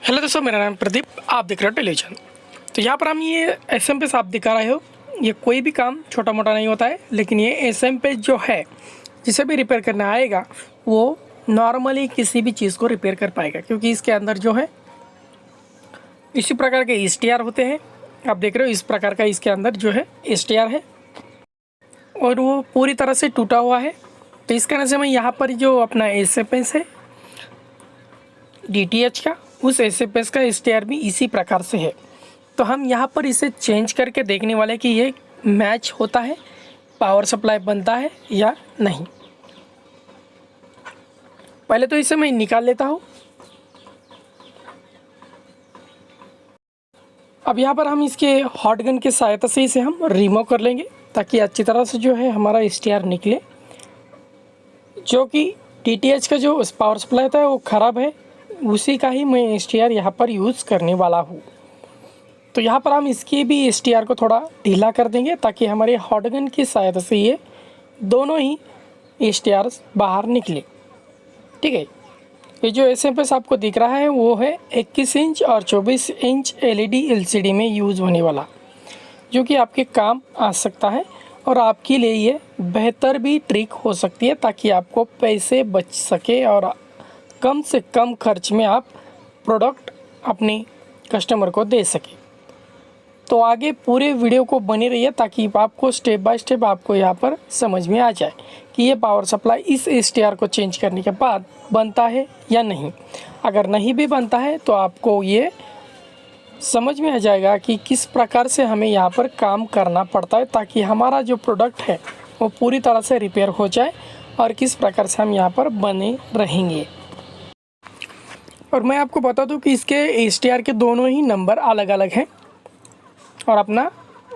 Hello दोस्तों, मेरा नाम प्रदीप, आप देख रहे हो टेलीविजन। तो यहाँ पर हम ये एसएम पेज आप दिखा रहे हो। ये कोई भी काम छोटा मोटा नहीं होता है, लेकिन ये एसएम पेज जो है जिसे भी रिपेयर करना आएगा वो नॉर्मली किसी भी चीज़ को रिपेयर कर पाएगा, क्योंकि इसके अंदर जो है इसी प्रकार के एसटीआर होते हैं। आप देख रहे हो इस प्रकार का इसके अंदर जो है एसटीआर है और वो पूरी तरह से टूटा हुआ है। तो इस कारण से मैं यहाँ पर जो अपना एसएम पेज है डीटीएच का, उस एसएमएस का एसटीआर भी इसी प्रकार से है। तो हम यहाँ पर इसे चेंज करके देखने वाले कि ये मैच होता है, पावर सप्लाई बनता है या नहीं। पहले तो इसे मैं निकाल लेता हूँ। अब यहाँ पर हम इसके हॉट गन की सहायता से इसे हम रिमूव कर लेंगे, ताकि अच्छी तरह से जो है हमारा एसटीआर निकले। जो कि डीटीएच का जो पावर सप्लाई था वो ख़राब है, उसी का ही मैं एसटीआर यहाँ पर यूज़ करने वाला हूँ। तो यहाँ पर हम इसकी भी एसटीआर को थोड़ा ढीला कर देंगे, ताकि हमारे हॉट गन की सहायता से ये दोनों ही एसटीआर बाहर निकले। ठीक है, ये जो एसएमएस आपको दिख रहा है वो है 21 इंच और 24 इंच एलईडी एलसीडी में यूज़ होने वाला, जो कि आपके काम आ सकता है और आपके लिए ये बेहतर भी ट्रिक हो सकती है, ताकि आपको पैसे बच सके और कम से कम खर्च में आप प्रोडक्ट अपने कस्टमर को दे सके। तो आगे पूरे वीडियो को बने रहिए, ताकि आपको स्टेप बाय स्टेप आपको यहाँ पर समझ में आ जाए कि ये पावर सप्लाई इस एसटीआर को चेंज करने के बाद बनता है या नहीं। अगर नहीं भी बनता है तो आपको ये समझ में आ जाएगा कि किस प्रकार से हमें यहाँ पर काम करना पड़ता है, ताकि हमारा जो प्रोडक्ट है वो पूरी तरह से रिपेयर हो जाए और किस प्रकार से हम यहाँ पर बने रहेंगे। और मैं आपको बता दूं कि इसके एसटीआर के दोनों ही नंबर अलग अलग हैं और अपना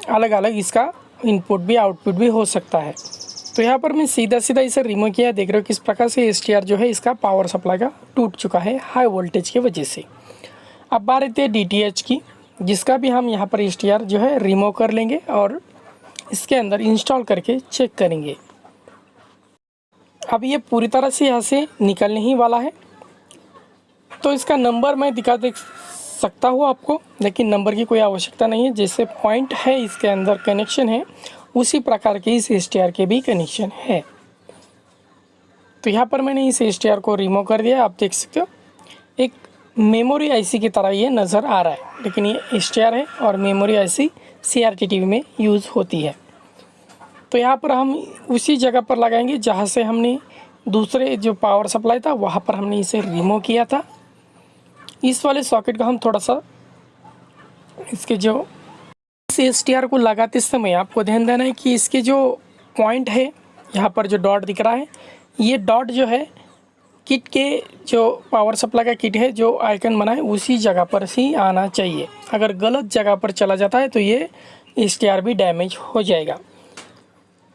अलग अलग इसका इनपुट भी आउटपुट भी हो सकता है। तो यहाँ पर मैं सीधा सीधा इसे रिमूव किया। देख रहे हो किस प्रकार से एसटीआर जो है इसका पावर सप्लाई का टूट चुका है हाई वोल्टेज की वजह से। अब बात आती है डीटीएच की, जिसका भी हम यहाँ पर एसटीआर जो है रिमूव कर लेंगे और इसके अंदर इंस्टॉल करके चेक करेंगे। अब ये पूरी तरह से यहाँ से निकलने ही वाला है। तो इसका नंबर मैं दिखा दे सकता हूँ आपको, लेकिन नंबर की कोई आवश्यकता नहीं है। जैसे पॉइंट है इसके अंदर कनेक्शन है, उसी प्रकार के इस एसटीआर के भी कनेक्शन है। तो यहाँ पर मैंने इस एसटीआर को रिमूव कर दिया। आप देख सकते हो एक मेमोरी आईसी की तरह ये नज़र आ रहा है, लेकिन ये एसटीआर है और मेमोरी आईसी सीआरटी टीवी में यूज़ होती है। तो यहाँ पर हम उसी जगह पर लगाएंगे जहाँ से हमने दूसरे जो पावर सप्लाई था वहाँ पर हमने इसे रिमूव किया था। इस वाले सॉकेट को हम थोड़ा सा इसके जो इस एसटीआर को लगाते समय आपको ध्यान देना है कि इसके जो पॉइंट है, यहाँ पर जो डॉट दिख रहा है, ये डॉट जो है किट के जो पावर सप्लाई का किट है जो आइकन बना है उसी जगह पर ही आना चाहिए। अगर गलत जगह पर चला जाता है तो ये एसटीआर भी डैमेज हो जाएगा।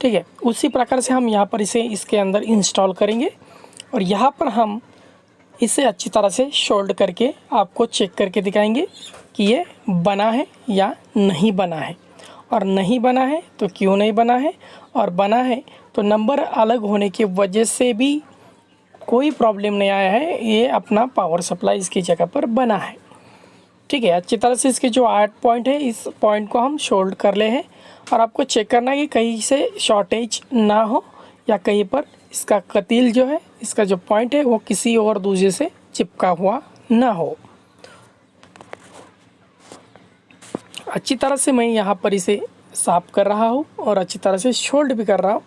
ठीक है, उसी प्रकार से हम यहाँ पर इसे इसके अंदर इंस्टॉल करेंगे और यहाँ पर हम इसे अच्छी तरह से शोल्ड करके आपको चेक करके दिखाएंगे कि ये बना है या नहीं बना है। और नहीं बना है तो क्यों नहीं बना है, और बना है तो नंबर अलग होने की वजह से भी कोई प्रॉब्लम नहीं आया है, ये अपना पावर सप्लाई इसकी जगह पर बना है। ठीक है, अच्छी तरह से इसके जो 8 पॉइंट है इस पॉइंट को हम शोल्ड कर ले हैं और आपको चेक करना है कि कहीं से शॉर्टेज ना हो या कहीं पर इसका कतील जो है, इसका जो पॉइंट है वो किसी और दूसरे से चिपका हुआ ना हो। अच्छी तरह से मैं यहाँ पर इसे साफ कर रहा हूँ और अच्छी तरह से शोल्ड भी कर रहा हूँ,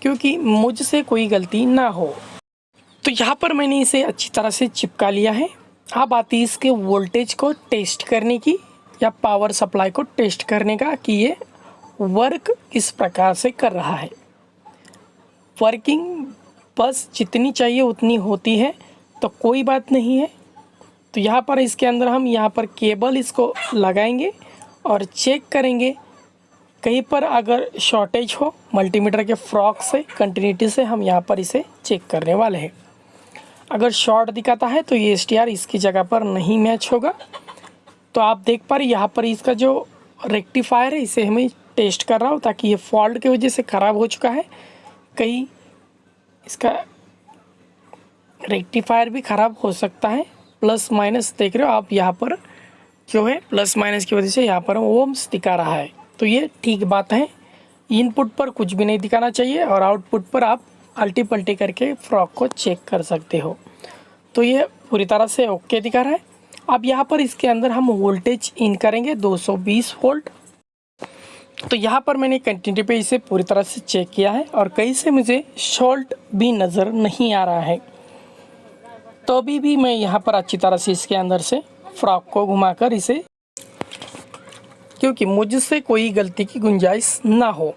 क्योंकि मुझसे कोई गलती ना हो। तो यहाँ पर मैंने इसे अच्छी तरह से चिपका लिया है। अब आती है इसके वोल्टेज को टेस्ट करने की या पावर सप्लाई को टेस्ट करने का कि ये वर्क किस प्रकार से कर रहा है। वर्किंग बस जितनी चाहिए उतनी होती है तो कोई बात नहीं है। तो यहाँ पर इसके अंदर हम यहाँ पर केबल इसको लगाएंगे और चेक करेंगे। कहीं पर अगर शॉर्टेज हो मल्टीमीटर के फ्रॉक से कंटिन्यूटी से हम यहाँ पर इसे चेक करने वाले हैं। अगर शॉर्ट दिखाता है तो ये एसटीआर इसकी जगह पर नहीं मैच होगा। तो आप देख पा रहे यहाँ पर इसका जो रेक्टिफायर है इसे हमें टेस्ट कर रहा हूँ, ताकि ये फॉल्ट की वजह से ख़राब हो चुका है। कहीं इसका रेक्टिफायर भी ख़राब हो सकता है, प्लस माइनस देख रहे हो आप, यहाँ पर जो है प्लस माइनस की वजह से यहाँ पर ओम्स दिखा रहा है। तो ये ठीक बात है, इनपुट पर कुछ भी नहीं दिखाना चाहिए और आउटपुट पर आप अल्टी पल्टी करके फ्रॉक को चेक कर सकते हो। तो ये पूरी तरह से ओके दिखा रहा है। अब यहाँ पर इसके अंदर हम वोल्टेज इन करेंगे 220 वोल्ट। तो यहाँ पर मैंने कंटिन्यू पे इसे पूरी तरह से चेक किया है और कहीं से मुझे शॉर्ट भी नज़र नहीं आ रहा है। तो अभी भी मैं यहाँ पर अच्छी तरह से इसके अंदर से फ्रॉक को घुमाकर इसे, क्योंकि मुझसे कोई गलती की गुंजाइश ना हो।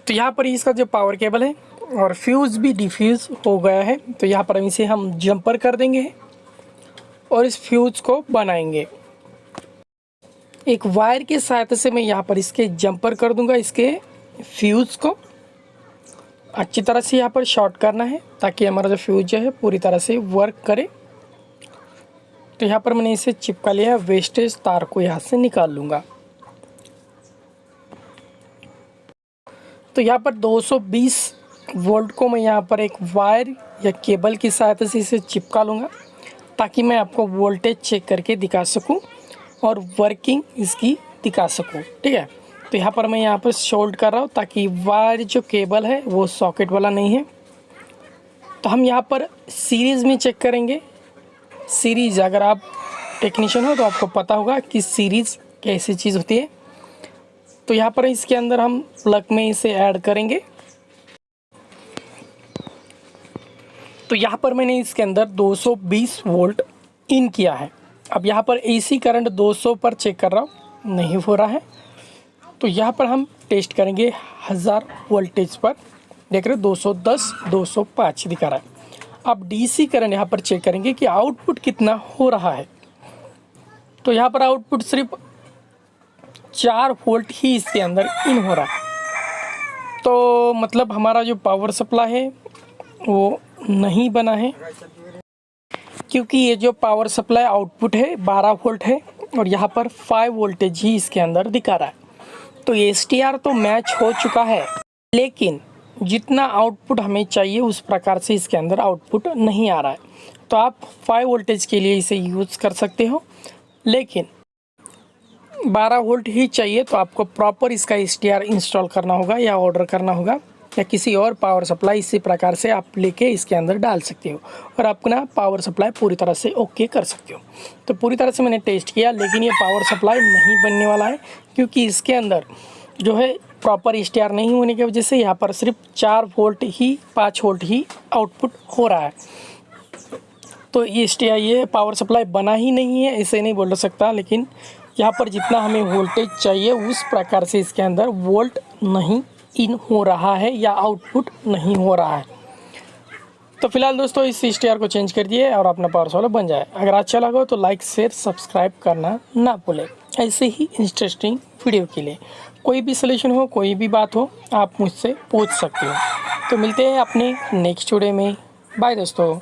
तो यहाँ पर इसका जो पावर केबल है और फ्यूज़ भी डिफ्यूज़ हो गया है। तो यहाँ पर इसे हम जंपर कर देंगे और इस फ्यूज़ को बनाएंगे। एक वायर की सहायता से मैं यहाँ पर इसके जंपर कर दूंगा। इसके फ्यूज़ को अच्छी तरह से यहाँ पर शॉर्ट करना है ताकि हमारा जो फ्यूज़ जो है पूरी तरह से वर्क करे। तो यहाँ पर मैंने इसे चिपका लिया, वेस्टेज तार को यहाँ से निकाल लूँगा। तो यहाँ पर 220 वोल्ट को मैं यहाँ पर एक वायर या केबल की सहायता से इसे चिपका लूँगा ताकि मैं आपको वोल्टेज चेक करके दिखा सकूँ और वर्किंग इसकी दिखा सकूँ। ठीक है, तो यहाँ पर मैं यहाँ पर शॉर्ट कर रहा हूँ ताकि वायर जो केबल है वो सॉकेट वाला नहीं है। तो हम यहाँ पर सीरीज़ में चेक करेंगे। सीरीज़, अगर आप टेक्नीशियन हो तो आपको पता होगा कि सीरीज़ कैसी चीज़ होती है। तो यहाँ पर इसके अंदर हम प्लग में इसे ऐड करेंगे। तो यहाँ पर मैंने इसके अंदर 220 वोल्ट इन किया है। अब यहाँ पर एसी करंट 200 पर चेक कर रहा हूँ, नहीं हो रहा है। तो यहाँ पर हम टेस्ट करेंगे 1000 वोल्टेज पर। देख रहे हो 210, 205 दिखा रहा है। अब डीसी करंट यहाँ पर चेक करेंगे कि आउटपुट कितना हो रहा है। तो यहाँ पर आउटपुट सिर्फ 4 वोल्ट ही इसके अंदर इन हो रहा है। तो मतलब हमारा जो पावर सप्लाई है वो नहीं बना है, क्योंकि ये जो पावर सप्लाई आउटपुट है 12 वोल्ट है और यहाँ पर 5 वोल्टेज ही इसके अंदर दिखा रहा है। तो एसटीआर तो मैच हो चुका है, लेकिन जितना आउटपुट हमें चाहिए उस प्रकार से इसके अंदर आउटपुट नहीं आ रहा है। तो आप 5 वोल्टेज के लिए इसे यूज़ कर सकते हो, लेकिन 12 वोल्ट ही चाहिए तो आपको प्रॉपर इसका एसटीआर इंस्टॉल करना होगा या ऑर्डर करना होगा, या किसी और पावर सप्लाई इसी प्रकार से आप लेके इसके अंदर डाल सकते हो और अपना पावर सप्लाई पूरी तरह से ओके कर सकते हो। तो पूरी तरह से मैंने टेस्ट किया, लेकिन ये पावर सप्लाई नहीं बनने वाला है, क्योंकि इसके अंदर जो है प्रॉपर एसटीआर नहीं होने की वजह से यहाँ पर सिर्फ 4 वोल्ट ही 5 वोल्ट ही आउटपुट हो रहा है। तो ये पावर सप्लाई बना ही नहीं है, इसे नहीं बोल सकता। लेकिन यहाँ पर जितना हमें वोल्टेज चाहिए उस प्रकार से इसके अंदर वोल्ट नहीं इन हो रहा है या आउटपुट नहीं हो रहा है। तो फिलहाल दोस्तों इस एसटीआर को चेंज कर दिए और अपना पावर सप्लाई बन जाए। अगर अच्छा लगा तो लाइक शेयर सब्सक्राइब करना ना भूलें। ऐसे ही इंटरेस्टिंग वीडियो के लिए कोई भी सॉल्यूशन हो, कोई भी बात हो, आप मुझसे पूछ सकते हो। तो मिलते हैं अपने नेक्स्ट वीडियो में। बाय दोस्तों।